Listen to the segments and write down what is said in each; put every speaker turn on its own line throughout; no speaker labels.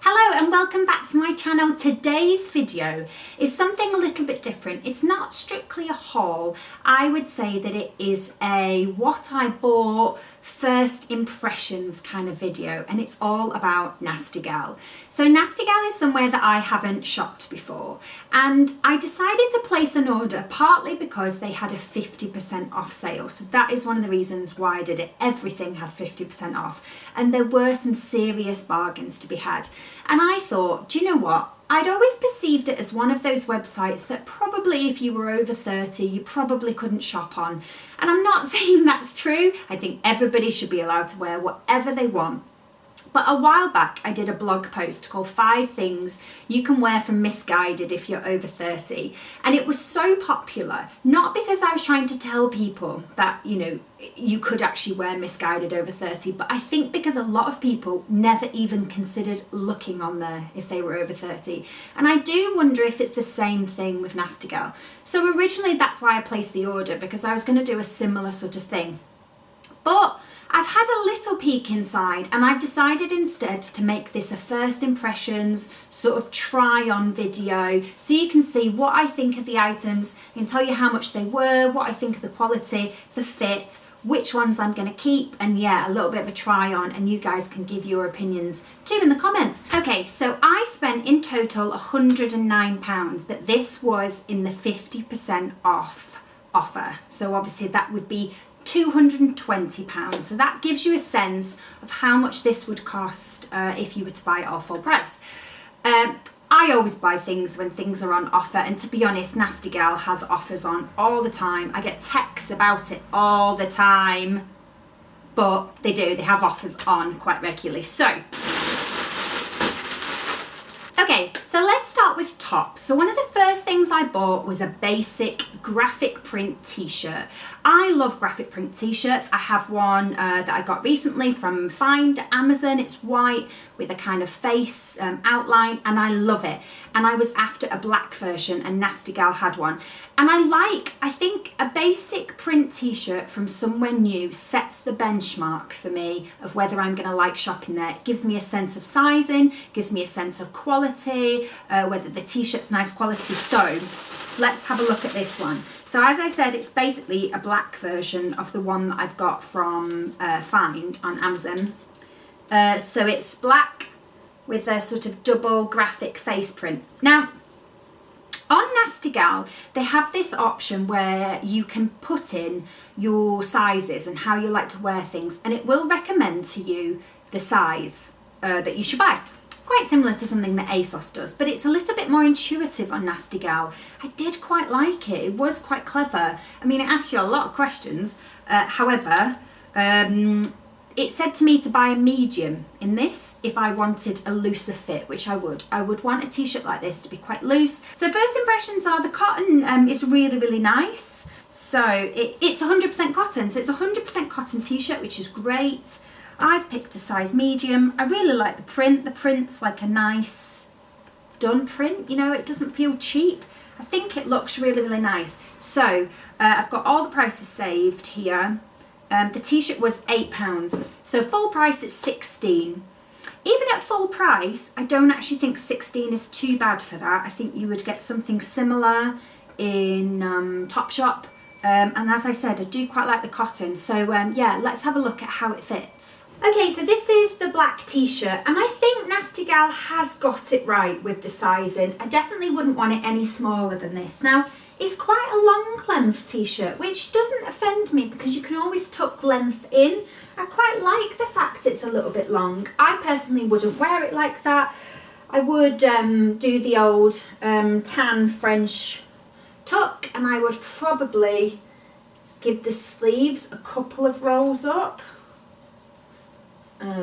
Hello and welcome back to my channel. Today's video is something a little bit different. It's not strictly a haul. I would say that it is a what I bought, first impressions kind of video, and it's all about Nasty Gal. So Nasty Gal is somewhere that I haven't shopped before, and I decided to place an order partly because they had a 50% off sale. So that is one of the reasons why I did it. Everything had 50% off, and there were some serious bargains to be had. And I thought, do you know what? I'd always perceived it as one of those websites that probably if you were over 30, you probably couldn't shop on. And I'm not saying that's true. I think everybody should be allowed to wear whatever they want. But a while back, I did a blog post called 5 Things You Can Wear from Misguided If You're Over 30. And it was so popular, not because I was trying to tell people that, you know, you could actually wear misguided over 30, but I think because a lot of people never even considered looking on there if they were over 30. And I do wonder if it's the same thing with Nasty Gal. So originally that's why I placed the order, because I was going to do a similar sort of thing. But I've had a little peek inside and I've decided instead to make this a first impressions sort of try on video, so you can see what I think of the items and tell you how much they were, what I think of the quality, the fit, which ones I'm going to keep, and yeah, a little bit of a try on, and you guys can give your opinions too in the comments. Okay, so I spent in total £109, but this was in the 50% off offer. So obviously that would be £220. So that gives you a sense of how much this would cost if you were to buy it all full price. I always buy things when things are on offer, and to be honest, Nasty Gal has offers on all the time. I get texts about it all the time, but they have offers on quite regularly. So okay, so let's start with tops. So one of the first things I bought was a basic graphic print t-shirt. I love graphic print t-shirts. I have one that I got recently from Find Amazon. It's white with a kind of face outline, and I love it. And I was after a black version, and Nasty Gal had one. And I think a basic print t-shirt from somewhere new sets the benchmark for me of whether I'm going to like shopping there. It gives me a sense of sizing, gives me a sense of quality, whether the t-shirt's nice quality. So let's have a look at this one. So as I said, it's basically a black version of the one that I've got from Find on Amazon. So it's black with a sort of double graphic face print. Now, on Nasty Gal, they have this option where you can put in your sizes and how you like to wear things, and it will recommend to you the size that you should buy. Quite similar to something that ASOS does, but it's a little bit more intuitive on Nasty Gal. I did quite like it. It was quite clever. I mean, it asked you a lot of questions. However, it said to me to buy a medium in this if I wanted a looser fit, which I would. I would want a t-shirt like this to be quite loose. So first impressions are the cotton is really, really nice. So it's 100% cotton. So it's a 100% cotton t-shirt, which is great. I've picked a size medium. I really like the print. The print's like a nice done print, you know, it doesn't feel cheap. I think it looks really, really nice. So I've got all the prices saved here. The t-shirt was £8, so full price it's £16. Even at full price, I don't actually think £16 is too bad for that. I think you would get something similar in Topshop. And as I said, I do quite like the cotton. So yeah, let's have a look at how it fits. Okay, so this is the black t-shirt, and I think Nasty Gal has got it right with the sizing. I definitely wouldn't want it any smaller than this. Now, it's quite a long length t-shirt, which doesn't offend me because you can always tuck length in. I quite like the fact it's a little bit long. I personally wouldn't wear it like that. I would do the old tan French tuck, and I would probably give the sleeves a couple of rolls up.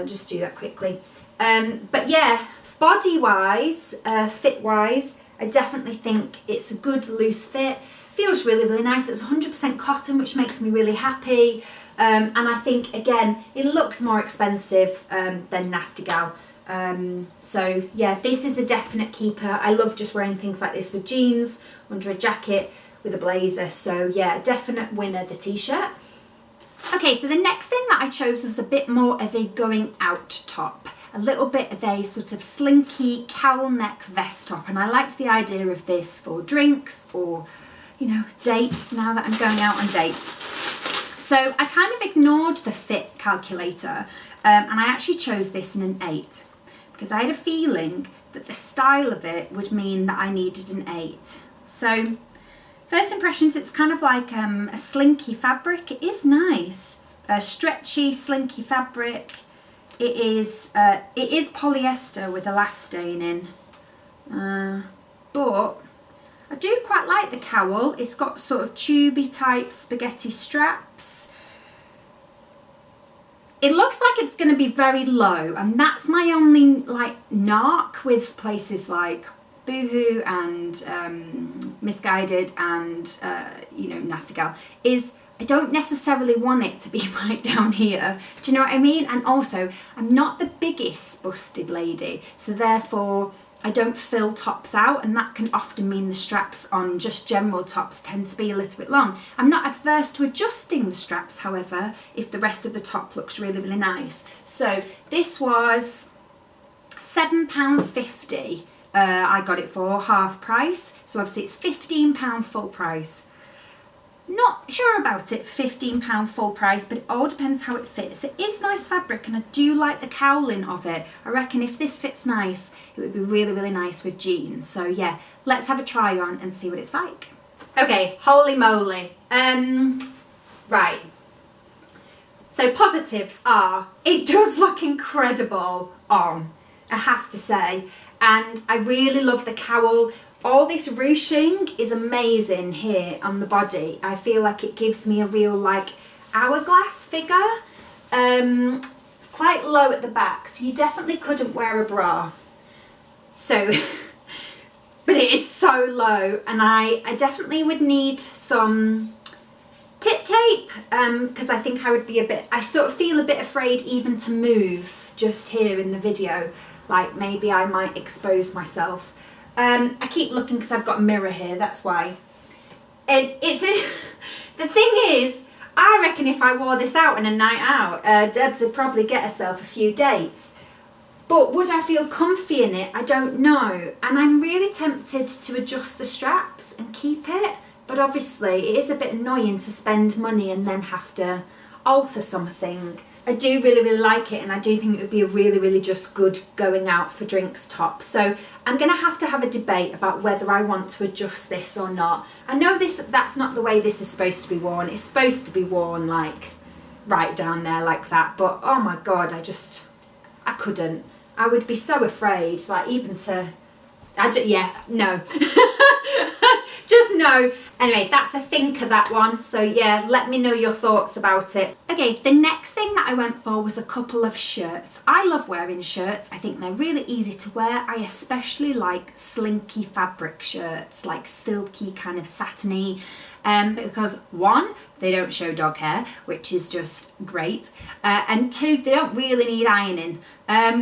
Just do that quickly. But yeah, body-wise, fit-wise, I definitely think it's a good loose fit. Feels really, really nice. It's 100% cotton, which makes me really happy. And I think, again, it looks more expensive than Nasty Gal. So yeah, this is a definite keeper. I love just wearing things like this with jeans, under a jacket, with a blazer. So yeah, definite winner, the t-shirt. Okay, so the next thing that I chose was a bit more of a going out top. a little bit of a sort of slinky cowl-neck vest top, and I liked the idea of this for drinks or, you know, dates, now that I'm going out on dates. So I kind of ignored the fit calculator, and I actually chose this in an 8 because I had a feeling that the style of it would mean that I needed an 8. So first impressions, it's kind of like a slinky fabric. It is nice, a stretchy slinky fabric. It is polyester with elastane in, but I do quite like the cowl. It's got sort of tubey type spaghetti straps. It looks like it's going to be very low, and that's my only like knock with places like Boohoo and Misguided and you know, Nasty Gal, is I don't necessarily want it to be right down here. Do you know what I mean? And also, I'm not the biggest busted lady, so therefore I don't fill tops out, and that can often mean the straps on just general tops tend to be a little bit long. I'm not adverse to adjusting the straps, however, if the rest of the top looks really, really nice. So this was £7.50. I got it for half price, so obviously it's £15 full price. Not sure about it for £15 full price, but it all depends how it fits. It is nice fabric, and I do like the cowling of it. I reckon if this fits nice, it would be really, really nice with jeans. So yeah, let's have a try on and see what it's like. Okay, holy moly. Right. So positives are, it does look incredible on, I have to say. And I really love the cowl. All this ruching is amazing here on the body. I feel like it gives me a real like hourglass figure. It's quite low at the back, so you definitely couldn't wear a bra. So, but it is so low, and I definitely would need some tit tape, because I think I would be I sort of feel a bit afraid even to move just here in the video. Like maybe I might expose myself. I keep looking because I've got a mirror here, that's why. And the thing is, I reckon if I wore this out on a night out, Debs would probably get herself a few dates. But would I feel comfy in it? I don't know. And I'm really tempted to adjust the straps and keep it. But obviously it is a bit annoying to spend money and then have to alter something. I do really, really like it, and I do think it would be a really, really just good going out for drinks top. So I'm going to have a debate about whether I want to adjust this or not. I know that's not the way this is supposed to be worn. It's supposed to be worn like right down there like that. But oh my God, I couldn't. I would be so afraid, like even to, yeah, no. Just no. Anyway, that's a thinker, that one. So yeah, let me know your thoughts about it. Okay, the next thing that I went for was a couple of shirts. I love wearing shirts. I think they're really easy to wear. I especially like slinky fabric shirts, like silky kind of satiny, because one, they don't show dog hair, which is just great, and two, they don't really need ironing,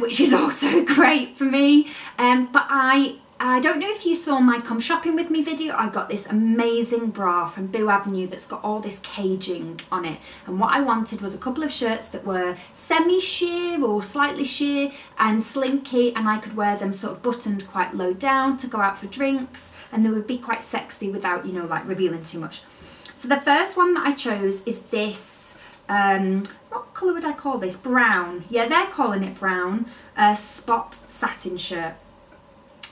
which is also great for me. But I don't know if you saw my come shopping with me video. I got this amazing bra from Boo Avenue that's got all this caging on it, and what I wanted was a couple of shirts that were semi-sheer or slightly sheer and slinky, and I could wear them sort of buttoned quite low down to go out for drinks, and they would be quite sexy without, you know, like revealing too much. So the first one that I chose is this, what colour would I call this? Brown. Yeah, they're calling it brown, spot satin shirt.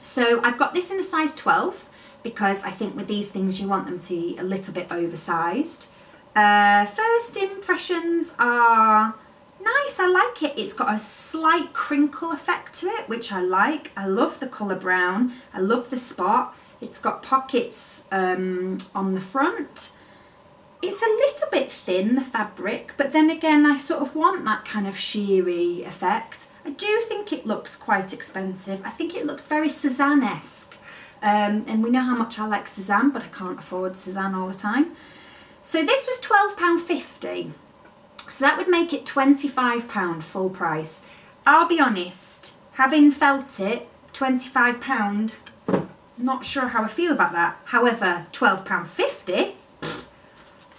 So I've got this in a size 12 because I think with these things you want them to be a little bit oversized. First impressions are nice. I like it. It's got a slight crinkle effect to it, which I like. I love the colour brown. I love the spot. It's got pockets on the front. It's a little bit thin, the fabric, but then again I sort of want that kind of sheery effect. I do think it looks quite expensive. I think it looks very Cézanne-esque, and we know how much I like Cézanne, but I can't afford Cézanne all the time. So this was £12.50, so that would make it £25 full price. I'll be honest, having felt it, £25, not sure how I feel about that. However, £12.50,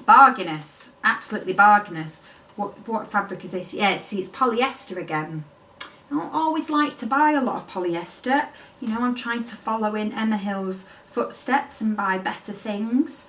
bargainous, absolutely bargainous. What fabric is this? Yeah, see, it's polyester again. I don't always like to buy a lot of polyester. You know, I'm trying to follow in Emma Hill's footsteps and buy better things.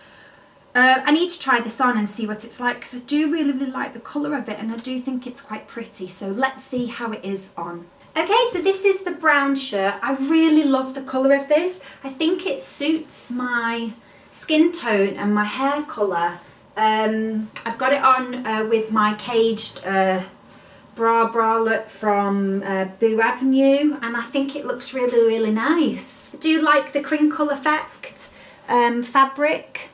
I need to try this on and see what it's like, because I do really like the colour of it, and I do think it's quite pretty. So let's see how it is on. Okay, so this is the brown shirt. I really love the colour of this. I think it suits my skin tone and my hair colour. I've got it on with my caged bralette from Boo Avenue, and I think it looks really nice. I do like the crinkle effect fabric.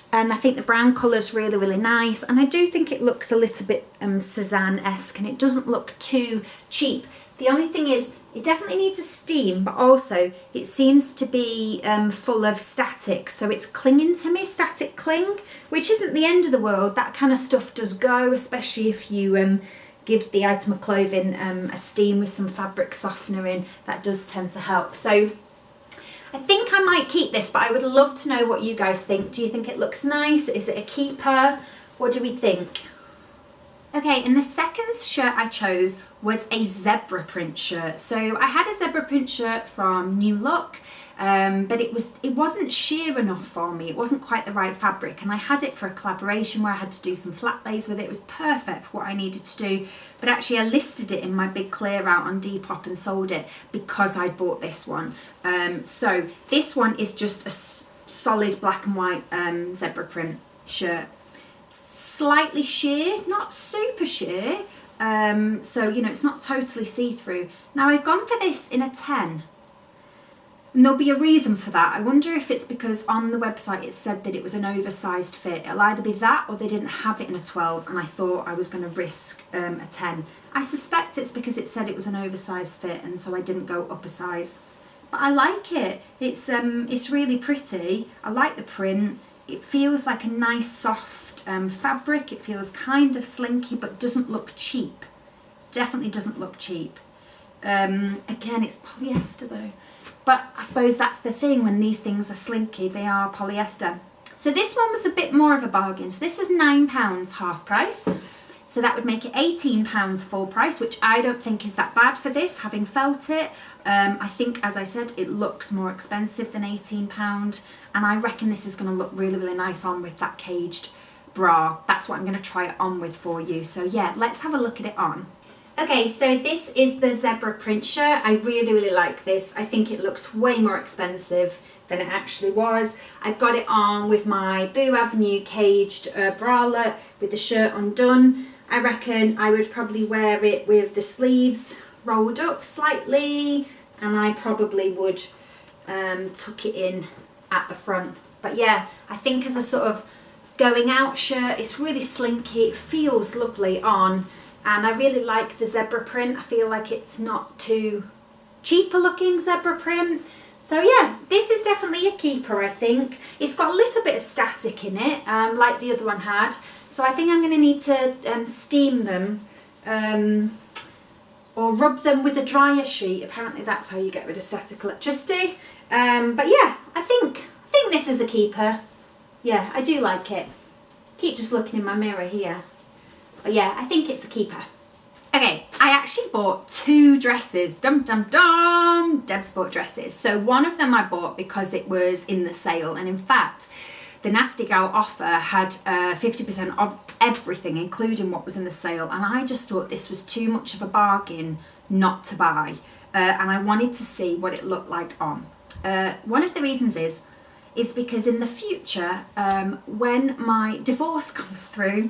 And I think the brown colour's really nice, and I do think it looks a little bit Satin-esque, and it doesn't look too cheap. The only thing is, it definitely needs a steam, but also it seems to be full of static, so it's clinging to me, static cling, which isn't the end of the world. That kind of stuff does go, especially if you give the item of clothing a steam with some fabric softener in. That does tend to help. So I think I might keep this, but I would love to know what you guys think. Do you think it looks nice? Is it a keeper? What do we think? Okay, and the second shirt I chose was a zebra print shirt. So I had a zebra print shirt from New Look, but it wasn't sheer enough for me. It wasn't quite the right fabric, and I had it for a collaboration where I had to do some flat lays with it. It was perfect for what I needed to do, but actually I listed it in my big clear out on Depop and sold it because I'd bought this one. So this one is just a solid black and white zebra print shirt. Slightly sheer, not super sheer, so you know, it's not totally see-through. Now I've gone for this in a 10, and there'll be a reason for that. I wonder if it's because on the website it said that it was an oversized fit. It'll either be that, or they didn't have it in a 12 and I thought I was going to risk a 10. I suspect it's because it said it was an oversized fit, and so I didn't go up a size. But I like it. It's really pretty. I like the print. It feels like a nice soft fabric. It feels kind of slinky, but doesn't look cheap. Definitely doesn't look cheap. Again, it's polyester though. But I suppose that's the thing, when these things are slinky, they are polyester. So this one was a bit more of a bargain. So this was £9 half price. So that would make it £18 full price, which I don't think is that bad for this, having felt it. I think, as I said, it looks more expensive than £18, and I reckon this is going to look really nice on with that caged bra. That's what I'm going to try it on with for you. So yeah, let's have a look at it on. Okay, so this is the zebra print shirt. I really like this. I think it looks way more expensive than it actually was. I've got it on with my Boo Avenue caged bralette with the shirt undone. I reckon I would probably wear it with the sleeves rolled up slightly, and I probably would tuck it in at the front. But yeah, I think as a sort of going out shirt, it's really slinky, it feels lovely on, and I really like the zebra print. I feel like it's not too cheaper looking zebra print. So yeah, this is definitely a keeper, I think. It's got a little bit of static in it, like the other one had. So I think I'm going to need to steam them or rub them with a dryer sheet. Apparently that's how you get rid of static electricity. But yeah, I think this is a keeper. Yeah, I do like it. Keep just looking in my mirror here. But yeah, I think it's a keeper. Okay, I actually bought 2 dresses, Deb's bought dresses. So one of them I bought because it was in the sale, and in fact, the Nasty Gal offer had 50% off everything, including what was in the sale, and I just thought this was too much of a bargain not to buy, and I wanted to see what it looked like on. One of the reasons is because in the future, when my divorce comes through,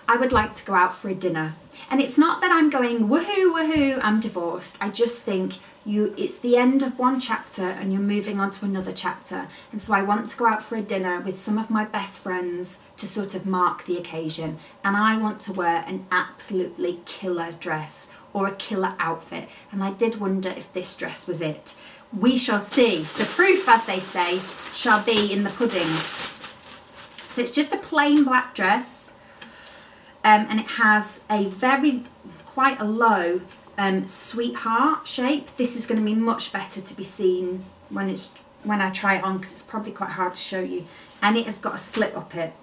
I would like to go out for a dinner. And it's not that I'm going, woohoo, I'm divorced. I just think it's the end of one chapter and you're moving on to another chapter. And so I want to go out for a dinner with some of my best friends to sort of mark the occasion. And I want to wear an absolutely killer dress or a killer outfit. And I did wonder if this dress was it. We shall see. The proof, as they say, shall be in the pudding. So it's just a plain black dress. And it has quite a low sweetheart shape. This is going to be much better to be seen when I try it on, because it's probably quite hard to show you. And it has got a slit up it.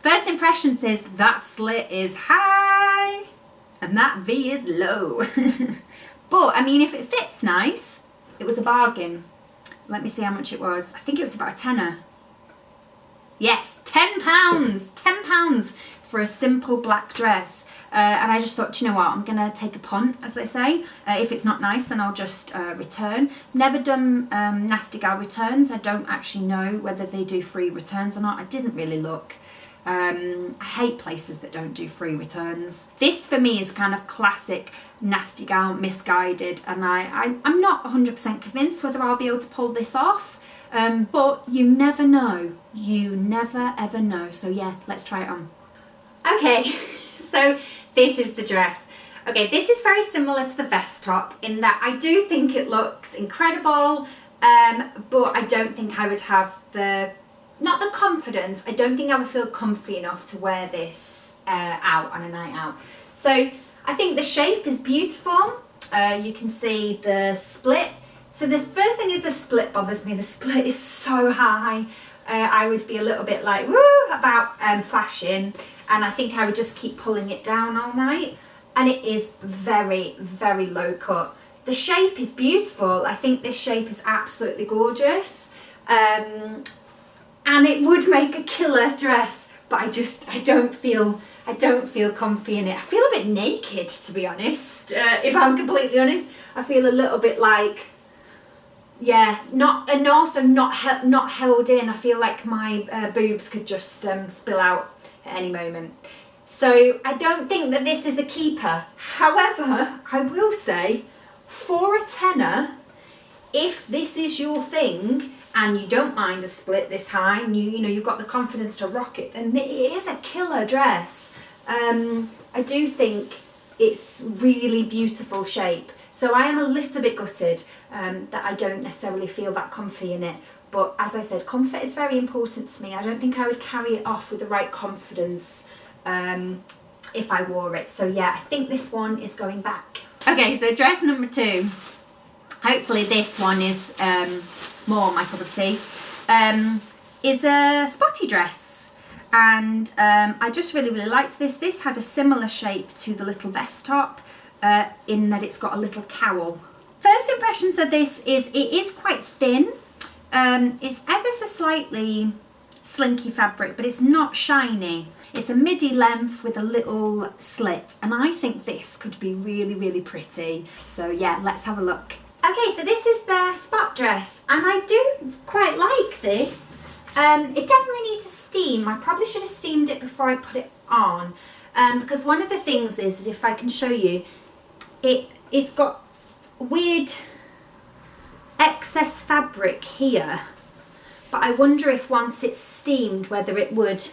First impressions is that slit is high. and that V is low. But I mean, if it fits nice, it was a bargain. Let me see how much it was. I think it was about a tenner. Yes, £10. £10 for a simple black dress. And I just thought, you know what, I'm gonna take a punt, as they say. If it's not nice, then I'll just return. Never done Nasty Gal returns. I don't actually know whether they do free returns or not. I didn't really look. I hate places that don't do free returns. This for me is kind of classic Nasty Gal misguided, and I'm not 100% convinced whether I'll be able to pull this off. But you never know. You never ever know. So yeah, let's try it on. Okay, so this is the dress. Okay, this is very similar to the vest top in that I do think it looks incredible, but I don't think I would have not the confidence, I don't think I would feel comfy enough to wear this out on a night out. So I think the shape is beautiful. You can see the split. So the first thing is the split bothers me. The split is so high. I would be a little bit like, woo, about flashing. And I think I would just keep pulling it down all night. And it is very, very low cut. The shape is beautiful. I think this shape is absolutely gorgeous. And it would make a killer dress, but I don't feel comfy in it. I feel a bit naked, to be honest. If I'm completely honest, I feel a little bit like, yeah, and also not held in. I feel like my boobs could just spill out at any moment. So I don't think that this is a keeper. However, I will say, for a tenner, if this is your thing and you don't mind a split this high and you've got the confidence to rock it, then it is a killer dress. I do think it's really beautiful shape. So I am a little bit gutted that I don't necessarily feel that comfy in it. But as I said, comfort is very important to me. I don't think I would carry it off with the right confidence if I wore it. So yeah, I think this one is going back. Okay, so dress number 2. Hopefully this one is more my cup of tea. Is a Spotty dress. And I just really, really liked this. This had a similar shape to the little vest top in that it's got a little cowl. First impressions of this is it is quite thin. It's ever so slightly slinky fabric, but it's not shiny. It's a midi length with a little slit, and I think this could be really, really pretty. So yeah, let's have a look. Okay, so this is the Spot dress, and I do quite like this. It definitely needs a steam. I probably should have steamed it before I put it on, because one of the things is if I can show you, it's got weird excess fabric here, but I wonder if once it's steamed whether it would.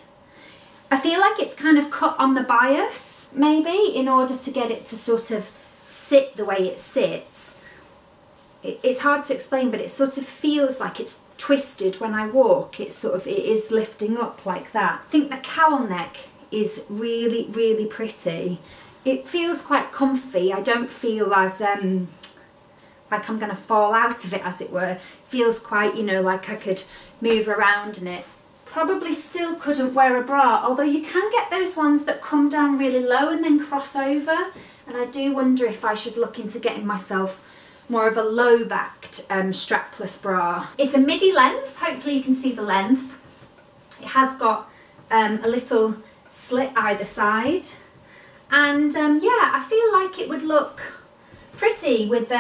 I feel like it's kind of cut on the bias maybe in order to get it to sort of sit the way it sits. It's hard to explain, but it sort of feels like it's twisted when I walk. It is lifting up like that. I think the cowl neck is really, really pretty. It feels quite comfy. I don't feel as like I'm going to fall out of it, as it were. It feels quite, like I could move around in it. Probably still couldn't wear a bra, although you can get those ones that come down really low and then cross over. And I do wonder if I should look into getting myself more of a low-backed strapless bra. It's a midi length. Hopefully you can see the length. It has got a little slit either side. And yeah, I feel like it would look pretty with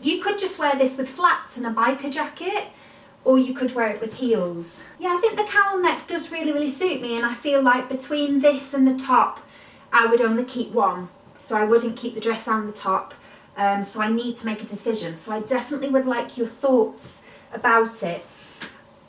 you could just wear this with flats and a biker jacket, or you could wear it with heels. Yeah, I think the cowl neck does really, really suit me, and I feel like between this and the top, I would only keep one. So I wouldn't keep the dress and the top. So I need to make a decision. So I definitely would like your thoughts about it.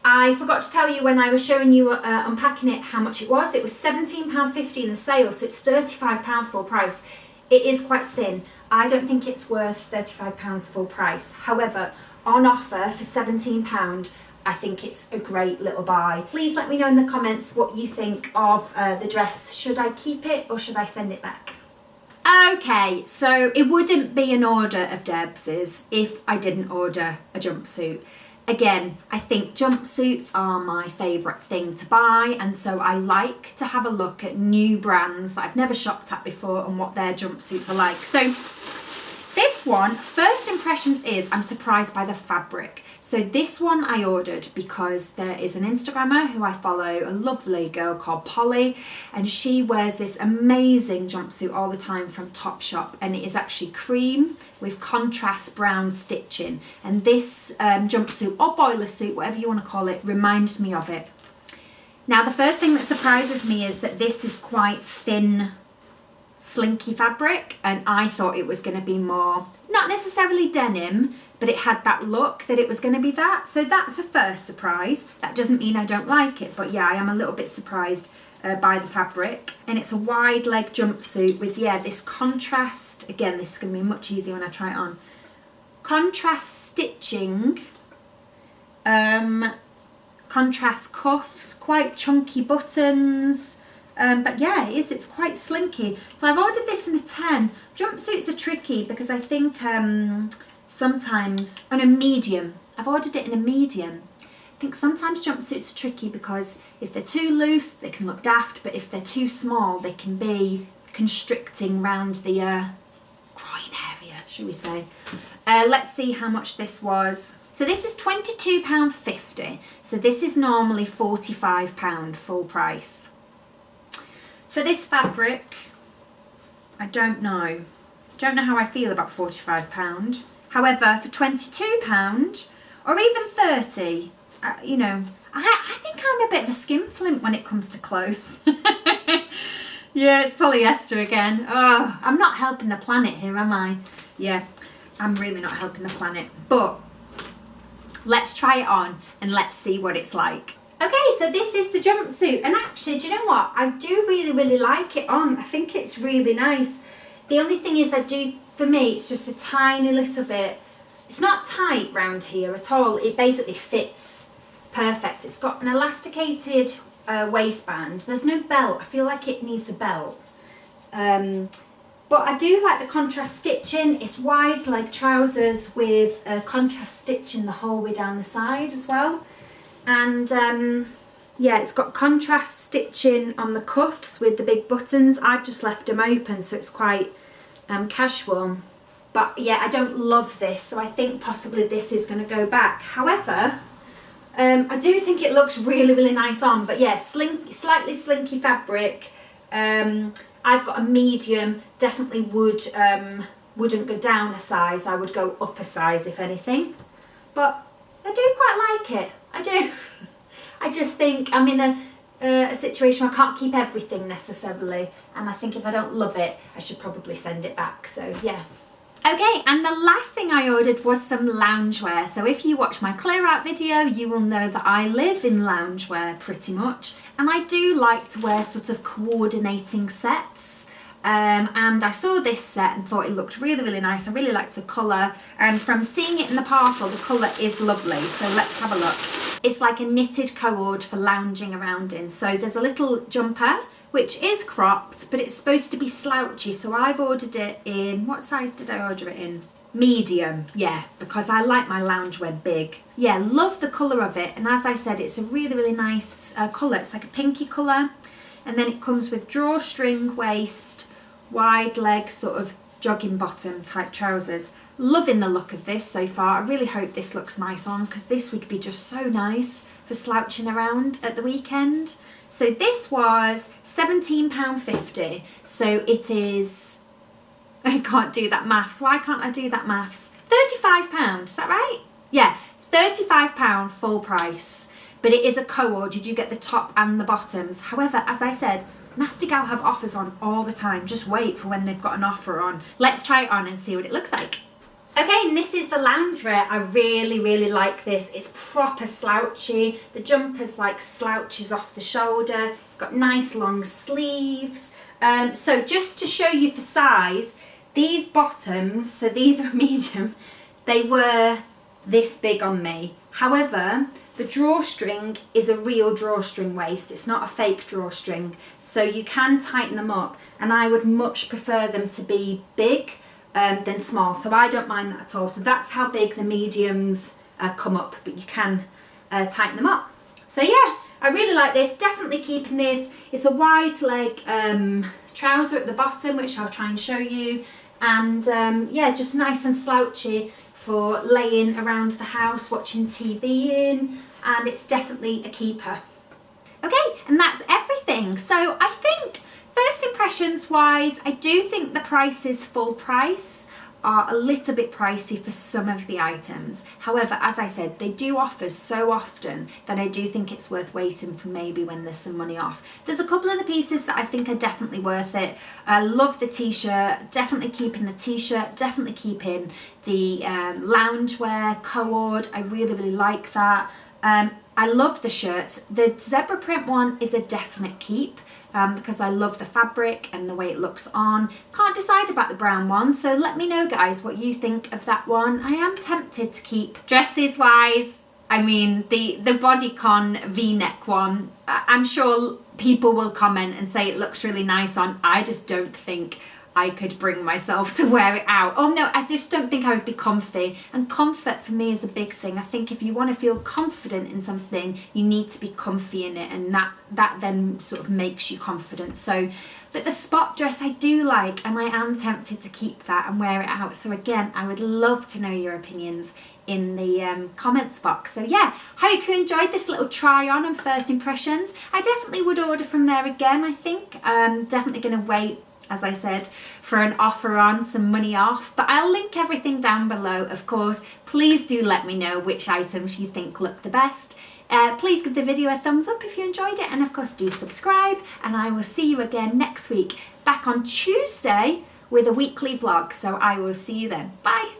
I forgot to tell you when I was showing you unpacking it how much it was. It was £17.50 in the sale, so it's £35 full price. It is quite thin. I don't think it's worth £35 full price. However, on offer for £17, I think it's a great little buy. Please let me know in the comments what you think of the dress. Should I keep it or should I send it back? Okay, so it wouldn't be an order of Debs's if I didn't order a jumpsuit. Again, I think jumpsuits are my favourite thing to buy, and so I like to have a look at new brands that I've never shopped at before and what their jumpsuits are like. So this one, first impressions is I'm surprised by the fabric. So this one I ordered because there is an Instagrammer who I follow, a lovely girl called Polly, and she wears this amazing jumpsuit all the time from Topshop, and it is actually cream with contrast brown stitching. And this jumpsuit or boiler suit, whatever you want to call it, reminds me of it. Now the first thing that surprises me is that this is quite thin, slinky fabric, and I thought it was going to be more, not necessarily denim, but it had that look that it was going to be that. So that's the first surprise. That doesn't mean I don't like it, but yeah, I am a little bit surprised by the fabric. And it's a wide leg jumpsuit with, yeah, this contrast. Again, this is going to be much easier when I try it on. Contrast stitching, contrast cuffs, quite chunky buttons. But yeah, it's quite slinky. So I've ordered this in a 10. Jumpsuits are tricky because I think sometimes, on a medium, I've ordered it in a medium. I think sometimes jumpsuits are tricky because if they're too loose, they can look daft, but if they're too small, they can be constricting round the groin area, should we say. Let's see how much this was. So this was £22.50. So this is normally £45 full price. For this fabric, I don't know. Don't know how I feel about £45. However, for £22 or even 30, you know, I think I'm a bit of a skinflint when it comes to clothes. Yeah, it's polyester again. Oh, I'm not helping the planet here, am I? Yeah, I'm really not helping the planet. But let's try it on and let's see what it's like. Okay, so this is the jumpsuit, and actually, do you know what? I do really like it on. I think it's really nice. The only thing is for me, it's just a tiny little bit, it's not tight round here at all. It basically fits perfect. It's got an elasticated waistband. There's no belt. I feel like it needs a belt. But I do like the contrast stitching. It's wide leg trousers with contrast stitching the whole way down the side as well. And yeah, it's got contrast stitching on the cuffs with the big buttons. I've just left them open, so it's quite casual. But yeah, I don't love this, so I think possibly this is going to go back. However, I do think it looks really nice on. But yeah, slightly slinky fabric. I've got a medium. Definitely wouldn't go down a size. I would go up a size if anything. But I do quite like it. I do. I just think I'm in a situation where I can't keep everything necessarily, and I think if I don't love it, I should probably send it back. So yeah. Okay, and the last thing I ordered was some loungewear. So if you watch my clear out video, you will know that I live in loungewear pretty much, and I do like to wear sort of coordinating sets. And I saw this set and thought it looked really nice. I really liked the colour, and from seeing it in the parcel, the colour is lovely. So let's have a look. It's like a knitted cord for lounging around in. So there's a little jumper which is cropped, but it's supposed to be slouchy. So I've ordered it in, what size did I order it in? Medium, yeah, because I like my loungewear big. Yeah, love the colour of it, and as I said, it's a really nice colour. It's like a pinky colour, and then it comes with drawstring waist, wide leg sort of jogging bottom type trousers. Loving the look of this so far. I really hope this looks nice on, because this would be just so nice for slouching around at the weekend. So this was £17.50. So it is, I can't do that maths. Why can't I do that maths? £35, is that right? Yeah, £35 full price. But it is a co-ord. You do get the top and the bottoms. However, as I said, Nasty Gal have offers on all the time. Just wait for when they've got an offer on. Let's try it on and see what it looks like. Okay, and this is the loungewear. I really like this. It's proper slouchy. The jumper's like slouches off the shoulder. It's got nice long sleeves. So just to show you for size, these bottoms, so these are medium, they were this big on me. However, the drawstring is a real drawstring waist. It's not a fake drawstring. So you can tighten them up, and I would much prefer them to be big than small. So I don't mind that at all. So that's how big the mediums come up, but you can tighten them up. So yeah, I really like this, definitely keeping this. It's a wide leg trouser at the bottom, which I'll try and show you, and yeah, just nice and slouchy for laying around the house, watching TV in, and it's definitely a keeper. Okay, and that's everything. So I think first impressions wise, I do think the prices full price are a little bit pricey for some of the items. However, as I said, they do offer so often that I do think it's worth waiting for maybe when there's some money off. There's a couple of the pieces that I think are definitely worth it. I love the t-shirt, definitely keeping the t-shirt, definitely keeping the loungewear cord. I really, really like that. I love the shirts. The zebra print one is a definite keep. Because I love the fabric and the way it looks on. Can't decide about the brown one, so let me know guys what you think of that one. I am tempted to keep. Dresses wise, I mean the bodycon v-neck one, I'm sure people will comment and say it looks really nice on. I just don't think I could bring myself to wear it out. Oh no, I just don't think I would be comfy. And comfort for me is a big thing. I think if you want to feel confident in something, you need to be comfy in it, and that then sort of makes you confident. So, but the spot dress I do like, and I am tempted to keep that and wear it out. So again, I would love to know your opinions in the comments box. So yeah, hope you enjoyed this little try on and first impressions. I definitely would order from there again, I think. Definitely going to wait, as I said, for an offer on, some money off, but I'll link everything down below. Of course, please do let me know which items you think look the best. Please give the video a thumbs up if you enjoyed it, and of course do subscribe, and I will see you again next week, back on Tuesday with a weekly vlog. So I will see you then. Bye.